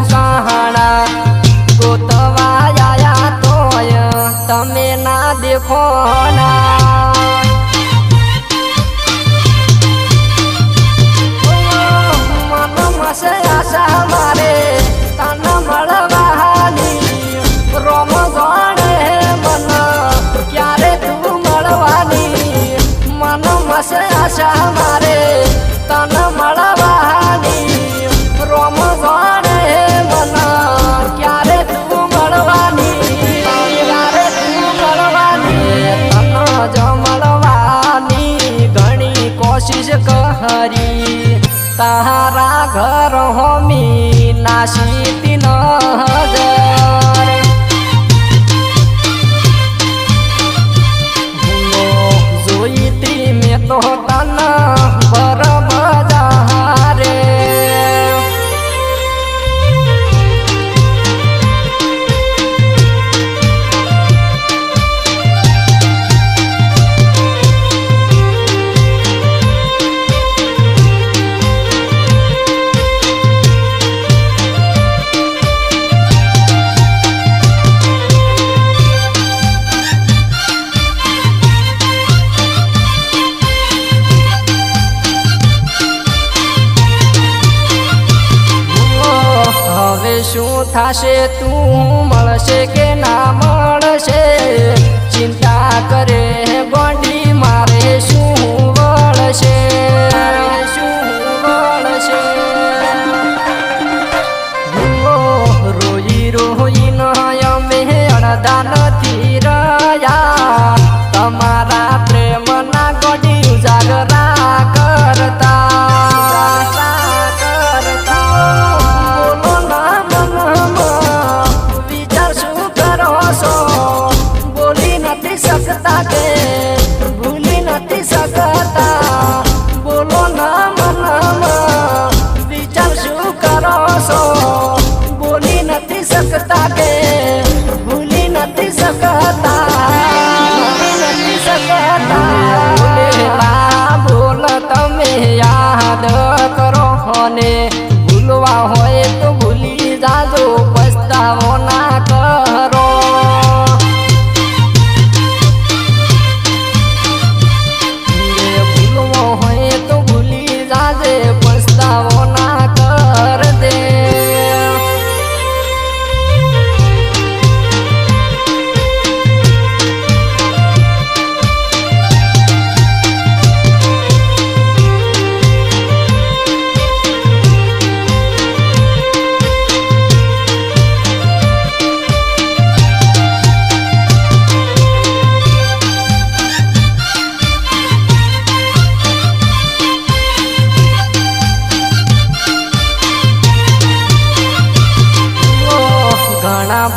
सुकाहाड़ा गोतवा आया तोय तमे ना देखो ना मन से आशा मारे तन मळवानी रोम जाने मन क्यारे तू मळवानी मन से आशा मारे तन मळवानी रोम जाने मन क्यारे तू मळवानी क्यारे तू मळवानी तन जो मळवानी घणी कोशिश करी तारा घर होमी नाशी 3000 जोई ती में तो तना बर बजारे શું થાશે તું મળશે કે ના મળશે ચિંતા કરે ગોંડી મારે શું વળશે રોઈ રોઈ ન અમે અડધા નથી રહ્યા તમારા પ્રેમના ગોંડી ઉજાગરા કરતા सकता के भूली नहीं सकता बोलो ना मन विचार शू करो सो बोली नहीं सकता के भूली नहीं सकता बोल तमे याद करो ने भूलवा होए तो भूली जाजो पछतावो ना करो पछतावो ना कर दे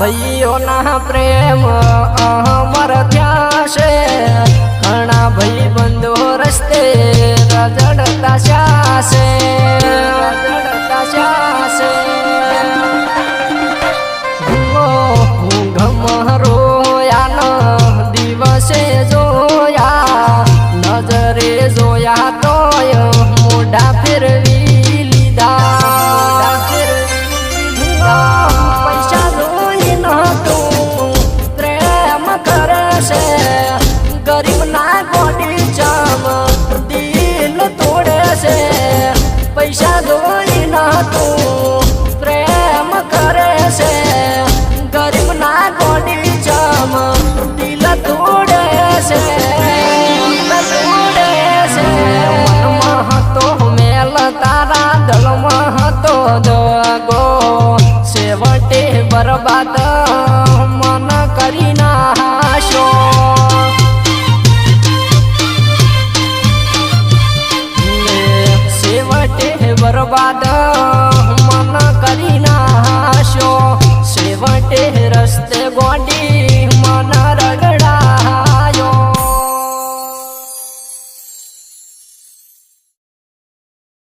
भाइयों ना प्रेम अमर थ्याशे घणा भाई बंधो रस्ते रजड़ता शासे घमरोया न दिवसे जोया नजरे जोया तोय मोढा फेरवी लीधा गरीब ना गोडी चम दिल तोड़े से पैसा दोई ना तू प्रेम करे से गरीब ना गोडी चम दिल तोड़े से मन महतो मेल तारा दल महतो जगो सेवटे बर्बाद मन करी ना शो बर्बाद मन करी ना शो सेवटे रस्ते गोंडी